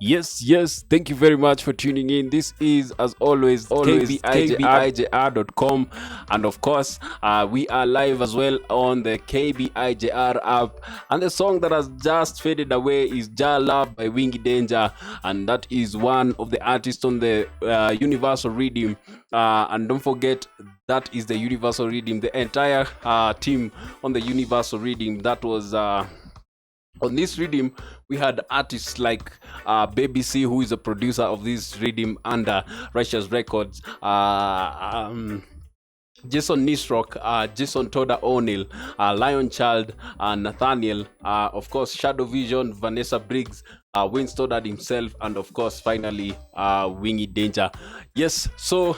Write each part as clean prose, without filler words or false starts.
Yes. Thank you very much for tuning in. This is, as always, Kbijr.com, and of course, we are live as well on the Kbijr app. And the song that has just faded away is Ja Love by Wingy Danejah, and that is one of the artists on the Universal Rhythm. And don't forget, that is the Universal Rhythm. The entire team on the Universal Rhythm, that was. On this rhythm, we had artists like Baby C, who is a producer of this rhythm under Russia's Records, Jason Nisrock, Jason Toda O'Neill, Lion Child, Nathaniel, of course, Shadow Vision, Vanessa Briggs, Wayne Stoddard himself, and of course, finally, Wingy Danejah. Yes, so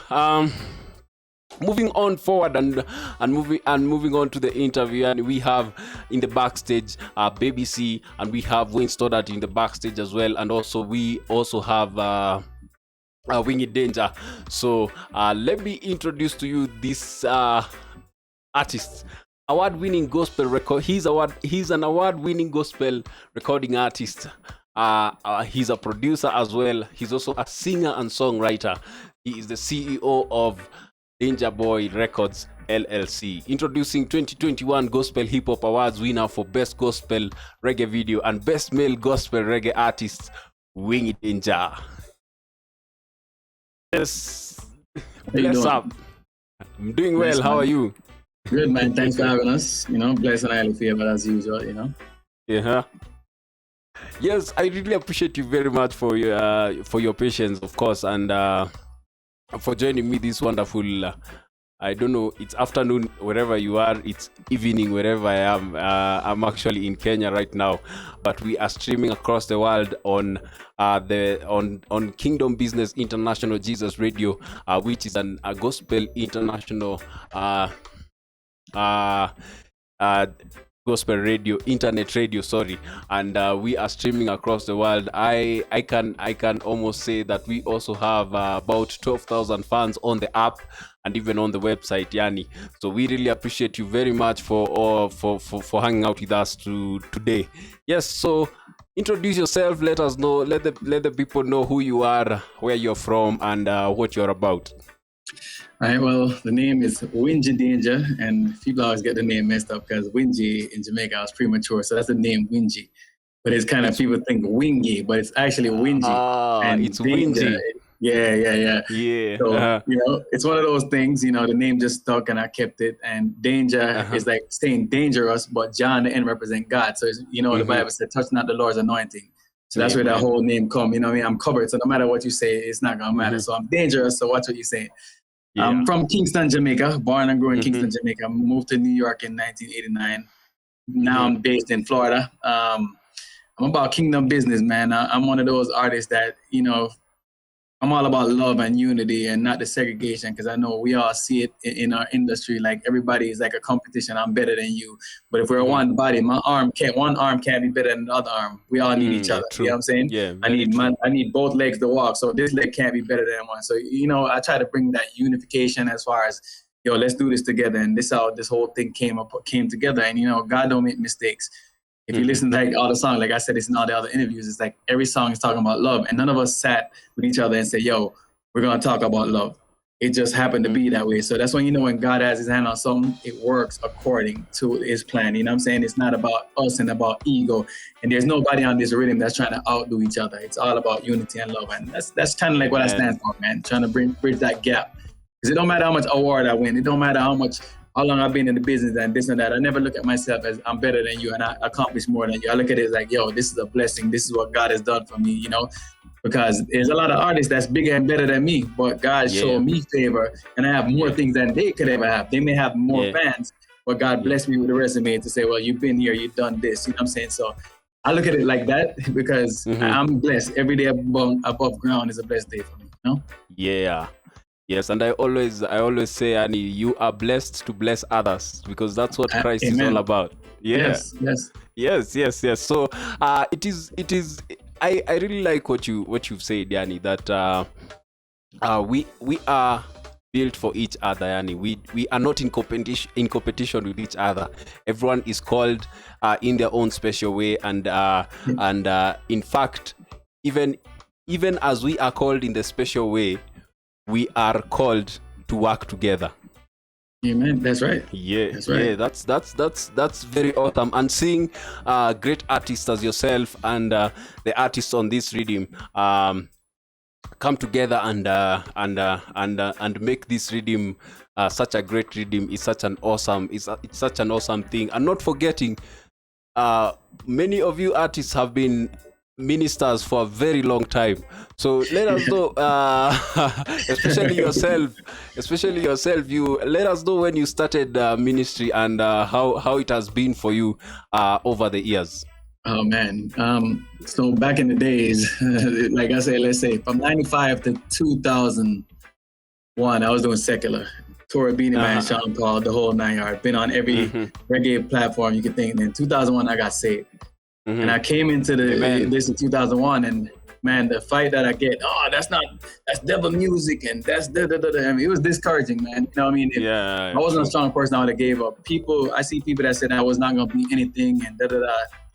moving on forward and moving on to the interview, and we have in the backstage Baby C, and we have Wayne Stoddard in the backstage as well, and also we also have Wingy Danejah. So let me introduce to you this artist, award-winning gospel record. He's an award-winning gospel recording artist. He's a producer as well. He's also a singer and songwriter. He is the CEO of Danger Boy Records LLC. Introducing 2021 Gospel Hip Hop Awards winner for Best Gospel Reggae Video and Best Male Gospel Reggae Artist, Wingy Danejah. Yes, bless up. I'm doing well. How are you? Good, man. Thanks for having us. Blessed and highly favored as usual. Yeah. Yes, I really appreciate you very much for your patience, of course, and for joining me this wonderful I don't know, it's afternoon wherever you are, it's evening wherever I am. I'm actually in Kenya right now, but we are streaming across the world on on Kingdom Business International Jesus Radio, which is a gospel international gospel radio, internet radio, sorry, and we are streaming across the world. I can almost say that we also have about 12,000 fans on the app and even on the website, Yani. So we really appreciate you very much for hanging out with us today. Yes, so introduce yourself, let us know, let the people know who you are, where you're from, and what you're about. All right, well, the name is Wingy Danejah, and people always get the name messed up because Wingy in Jamaica was premature, so that's the name Wingy. But it's kind of, people think Wingy, but it's actually Wingy. And it's Wingy. Yeah. So, it's one of those things, the name just stuck and I kept it. And Danger is like saying dangerous, but John, the end, represent God. So, the Bible said, touch not the Lord's anointing. So that's where that whole name come. I'm covered. So no matter what you say, it's not going to matter. So I'm dangerous. So watch what you say. Yeah. I'm from Kingston, Jamaica, born and grew in Kingston, Jamaica. Moved to New York in 1989. Now I'm based in Florida. I'm about kingdom business, man. I'm one of those artists that, I'm all about love and unity and not the segregation, because I know we all see it in our industry. Like, everybody is like a competition. I'm better than you. But if we're one body, one arm can't be better than the other arm. We all need each other. True. You know what I'm saying? Yeah. I need both legs to walk. So this leg can't be better than one. So, I try to bring that unification as far as, let's do this together. And this how this whole thing came together. And, God don't make mistakes. If you listen to all the songs, like I said, it's in all the other interviews, it's like every song is talking about love. And none of us sat with each other and said, yo, we're going to talk about love. It just happened to be that way. So that's when when God has his hand on something, it works according to his plan. You know what I'm saying? It's not about us and about ego. And there's nobody on this rhythm that's trying to outdo each other. It's all about unity and love. And that's kind of like what I stand for, man. Trying to bridge that gap. Because it don't matter how much award I win. It don't matter how long I've been in the business and this and that. I never look at myself as I'm better than you and I accomplish more than you. I look at it as like, yo, this is a blessing. This is what God has done for me, because there's a lot of artists that's bigger and better than me, but God showed me favor and I have more things than they could ever have. They may have more fans, but God blessed me with a resume to say, well, you've been here, you've done this, you know what I'm saying? So I look at it like that because I'm blessed. Every day above ground is a blessed day for me, Yeah. Yes, and I always say, Annie, you are blessed to bless others, because that's what Christ is all about. Yeah. Yes. So it is. I really like what you've said, Yanni, that we are built for each other, Yanni. We are not in competition with each other. Everyone is called in their own special way, and in fact, even even as we are called in the special way, we are called to work together. Amen. That's right. Yeah, That's right. yeah, that's very awesome. And seeing great artists as yourself and the artists on this rhythm come together and make this rhythm such a great rhythm is such an awesome it's such an awesome thing. And not forgetting, many of you artists have been ministers for a very long time, so let us know, especially yourself, you let us know when you started ministry and how it has been for you over the years. Oh man. So back in the days, like I said, let's say from 95 to 2001, I was doing secular. Tour Beanie Man, Sean Paul, the whole 9 yards. Been on every reggae platform you could think. And in 2001, I got saved. And I came into this in 2001, and man, the fight that I get, that's devil music, and that's I mean, it was discouraging, man. You know what I mean? I wasn't a strong person, I would have gave up. I see people that said I was not gonna be anything, and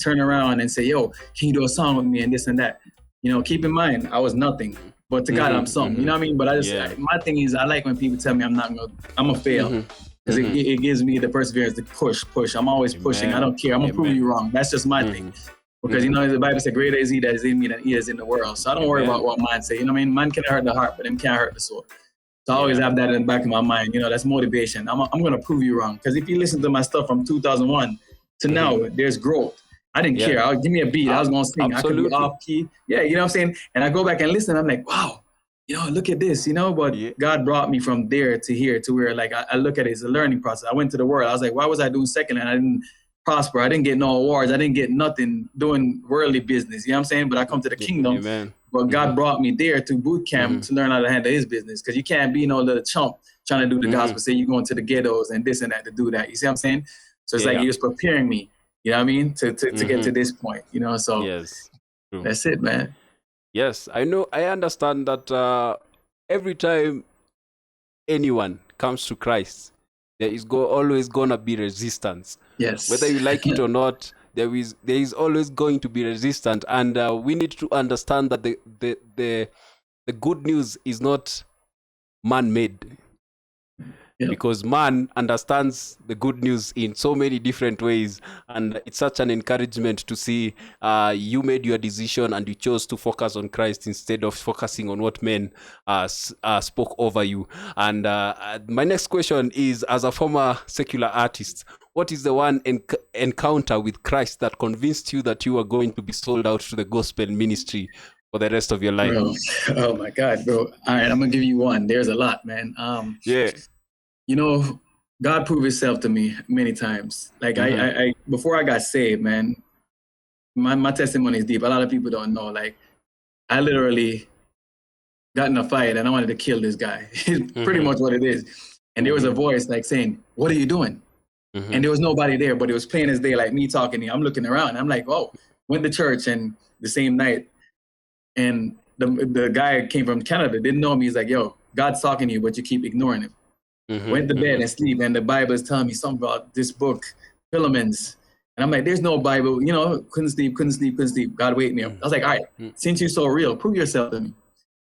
turn around and say, yo, can you do a song with me and this and that? You know, keep in mind, I was nothing, but to God, I'm something. You know what I mean? But my thing is, I like when people tell me I'm gonna fail. Because it gives me the perseverance to push. I'm always pushing. I don't care. I'm going to prove you wrong. That's just my thing. Because, you know, the Bible says, greater is he that is in me than he is in the world. So I don't worry about what man say. You know what I mean? Man can hurt the heart, but them can't hurt the soul. So I always have that in the back of my mind. You know, that's motivation. I'm going to prove you wrong. Because if you listen to my stuff from 2001 to now, there's growth. I didn't care. Give me a beat. I was going to sing. Absolutely. I could be off key. Yeah, you know what I'm saying? And I go back and listen. I'm like, wow. You know, look at this, you know, but God brought me from there to here to where, like, I look at it as a learning process. I went to the world. I was like, why was I doing secular? And I didn't prosper. I didn't get no awards. I didn't get nothing doing worldly business. You know what I'm saying? But I come to the kingdom. Amen. But God brought me there to boot camp to learn how to handle his business. Because you can't be no little chump trying to do the gospel. Say you're going to the ghettos and this and that to do that. You see what I'm saying? So it's like he was preparing me, you know what I mean? To get to this point, you know? So that's it, man. Yes, I know. I understand that every time anyone comes to Christ, there is always gonna be resistance. Yes. Whether you like it or not, there is always going to be resistance, and we need to understand that the good news is not man-made. Because man understands the good news in so many different ways, and it's such an encouragement to see you made your decision and you chose to focus on Christ instead of focusing on what men spoke over you. And my next question is, as a former secular artist, what is the one encounter with Christ that convinced you that you are going to be sold out to the gospel ministry for the rest of your life? Bro. Oh my God, bro. All right, I'm gonna give you one. There's a lot, man. You know, God proved himself to me many times. Like I before I got saved, man, my testimony is deep. A lot of people don't know. Like, I literally got in a fight and I wanted to kill this guy. It's pretty much what it is. And there was a voice like saying, what are you doing? And there was nobody there, but it was plain as day, like me talking to you. I'm looking around. I'm like, oh, went to church, and the same night, and the guy came from Canada, didn't know me. He's like, yo, God's talking to you, but you keep ignoring him. Went to bed and sleep, and the Bible is telling me something about this book, Philemons. And I'm like, there's no Bible, you know, couldn't sleep. God wake me up. I was like, all right, since you're so real, prove yourself to me.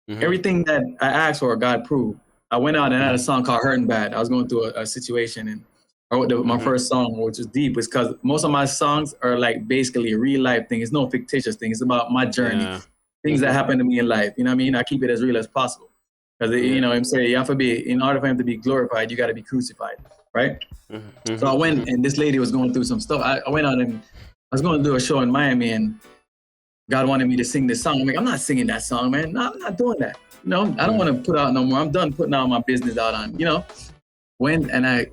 Everything that I asked for, God proved. I went out and had a song called Hurting Bad. I was going through a situation, and I wrote my first song, which was deep, was because most of my songs are like basically a real life thing. It's no fictitious thing. It's about my journey, things that happened to me in life. You know what I mean? I keep it as real as possible. Because, you know, I'm saying, you have to be, in order for him to be glorified, you got to be crucified, right? So I went, and this lady was going through some stuff. I went out and I was going to do a show in Miami, and God wanted me to sing this song. I'm like, I'm not singing that song, man. No, I'm not doing that. You know, I don't want to put out no more. I'm done putting out my business out on, you know. Went and I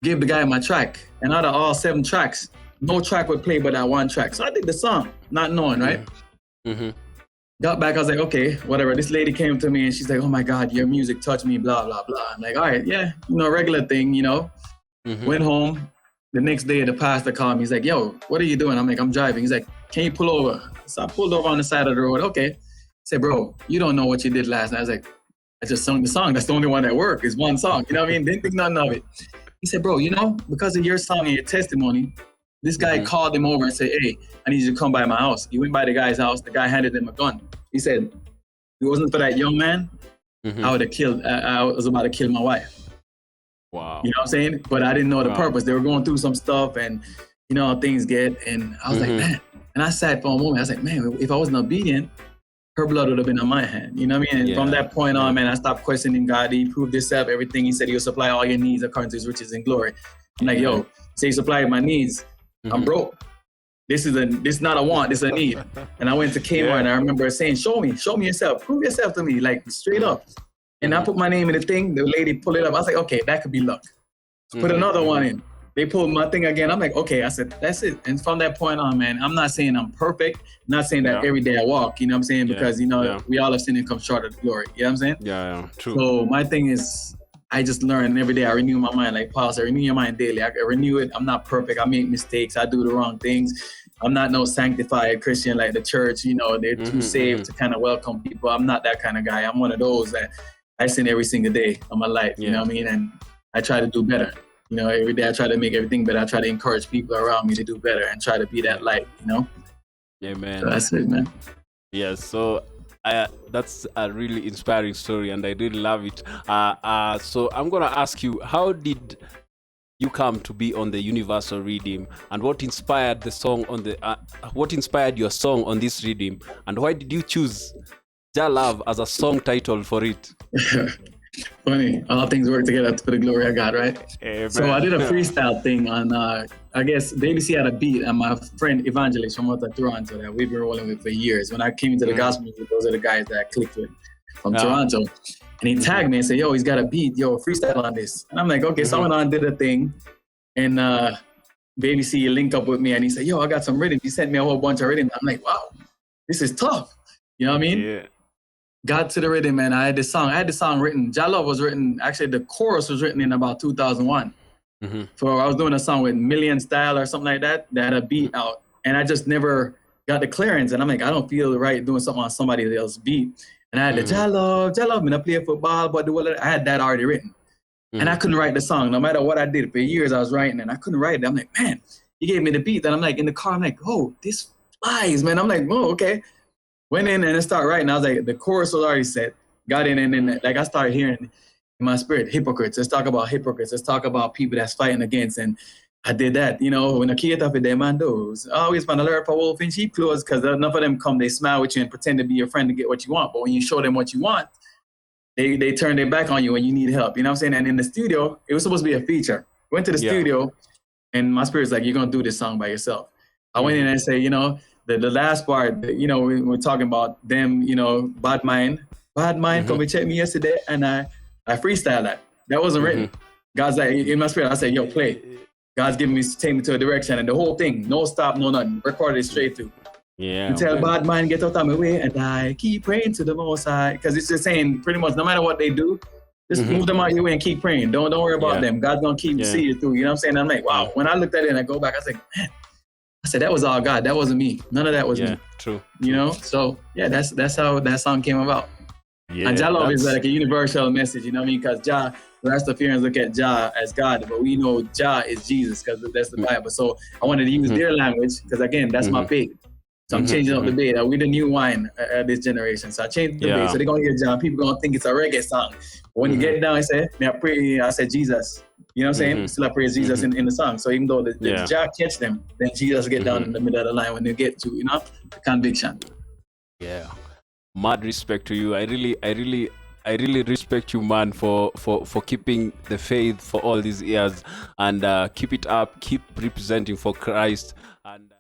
gave the guy my track. And out of all 7 tracks, no track would play but that one track. So I did the song, not knowing, right? Got back, I was like, okay, whatever. This lady came to me and she's like, oh my God, your music touched me, blah, blah, blah. I'm like, all right, yeah, you know, regular thing, you know. Went home. The next day, the pastor called me. He's like, yo, what are you doing? I'm like, I'm driving. He's like, can you pull over? So I pulled over on the side of the road. Okay. I said, bro, you don't know what you did last night. I was like, I just sung the song. That's the only one that worked. It's one song. You know what I mean? Didn't think nothing of it. He said, bro, you know, because of your song and your testimony, this guy called him over and said, hey, I need you to come by my house. He went by the guy's house. The guy handed him a gun. He said, if it wasn't for that young man, I would have killed, I was about to kill my wife. Wow. You know what I'm saying? But I didn't know the purpose. They were going through some stuff and, you know, things get, and I was like, man. And I sat for a moment. I was like, man, if I wasn't obedient, her blood would have been on my hand. You know what I mean? And from that point on, man, I stopped questioning God. He proved himself, everything. He said he'll supply all your needs according to his riches and glory. I'm like, yo, say he supplied my needs. I'm broke. This is not a want, this is a need. And I went to Kmart and I remember saying, show me yourself, prove yourself to me, like straight up. And I put my name in the thing, the lady pulled it up. I was like, okay, that could be luck. Put another one in. They pulled my thing again. I'm like, okay, I said, that's it. And from that point on, man, I'm not saying I'm perfect. I'm not saying that every day I walk, you know what I'm saying? Because, you know, we all have sinned and come short of the glory. You know what I'm saying? Yeah, true. So my thing is, I just learn, and every day I renew my mind. Like Paul said, renew your mind daily. I renew it. I'm not perfect. I make mistakes. I do the wrong things. I'm not no sanctified Christian like the church. You know, they're too saved to kind of welcome people. I'm not that kind of guy. I'm one of those that I sin every single day of my life. You know what I mean? And I try to do better. You know, every day I try to make everything better. I try to encourage people around me to do better and try to be that light, you know? Yeah, man. So that's it, man. Yeah, so that's a really inspiring story and I really love it. So I'm going to ask you, how did you come to be on the Universal Rhythm, and what inspired the song on the what inspired your song on this rhythm, and why did you choose Jah Love as a song title for it? Funny, all things work together for the glory of God, right? Hey, so I did a freestyle thing on, I guess, BBC had a beat, and my friend Evangelist from out of Toronto that we've been rolling with for years. When I came into the gospel music, those are the guys that I clicked with from Toronto. And he tagged me and said, yo, he's got a beat, yo, freestyle on this. And I'm like, okay, so I went on and did a thing. And BBC linked up with me and he said, yo, I got some rhythm. He sent me a whole bunch of rhythm. I'm like, wow, this is tough. You know what I mean? Yeah. Got to the rhythm and I had the song written. Jah Love was written, actually the chorus was written in about 2001. So I was doing a song with Million Style or something like that had a beat out. And I just never got the clearance. And I'm like, I don't feel right doing something on somebody else's beat. And I had the Jah Love, I'm gonna play football, but I had that already written. And I couldn't write the song. No matter what I did, for years I was writing and I couldn't write it. I'm like, man, he gave me the beat. And I'm like, in the car, I'm like, oh, this flies, man. I'm like, oh, okay. Went in and I started writing. I was like, the chorus was already set. Got in and then like I started hearing in my spirit, hypocrites. Let's talk about hypocrites. Let's talk about people that's fighting against. And I did that, you know, when a kid of them and those. I always want to learn for wolf in sheep clothes because enough of them come, they smile with you and pretend to be your friend to get what you want. But when you show them what you want, they turn their back on you when you need help. You know what I'm saying? And in the studio, it was supposed to be a feature. Went to the studio and my spirit's like, you're going to do this song by yourself. I went in and said, you know, the last part, you know, we're talking about them, you know, bad mind, come and check me yesterday. And I freestyled that. That wasn't written. God's like, in my spirit, I said, yo, play. God's giving me, take me to a direction, and the whole thing, no stop, no nothing, recorded it straight through. Yeah. You tell bad mind, get out of my way, and I keep praying to the Most High, because it's just saying pretty much no matter what they do, just move them out your way and keep praying. Don't worry about them. God's gonna keep see you through. You know what I'm saying? I'm like, wow. When I looked at it and I go back, I was like, man, I said that was all God. That wasn't me. None of that was me. True. You know? So yeah, that's how that song came about. Yeah. And Jah Love is like a universal message. You know what I mean? Because Jah. Rastafarians look at Jah as God, but we know Jah is Jesus because that's the Bible. So I wanted to use their language because, again, that's my bait. So I'm changing up the bait. We're the new wine at this generation. So I changed the bait. So they're going to hear Jah. People going to think it's a reggae song. But when you get down, I say, I said Jesus. You know what I'm saying? Still I praise Jesus in the song. So even though the Jah catch them, then Jesus get down in the middle of the line when they get to, you know, the conviction. Yeah. Mad respect to you. I really respect you, man, for keeping the faith for all these years, and keep it up, keep representing for Christ, and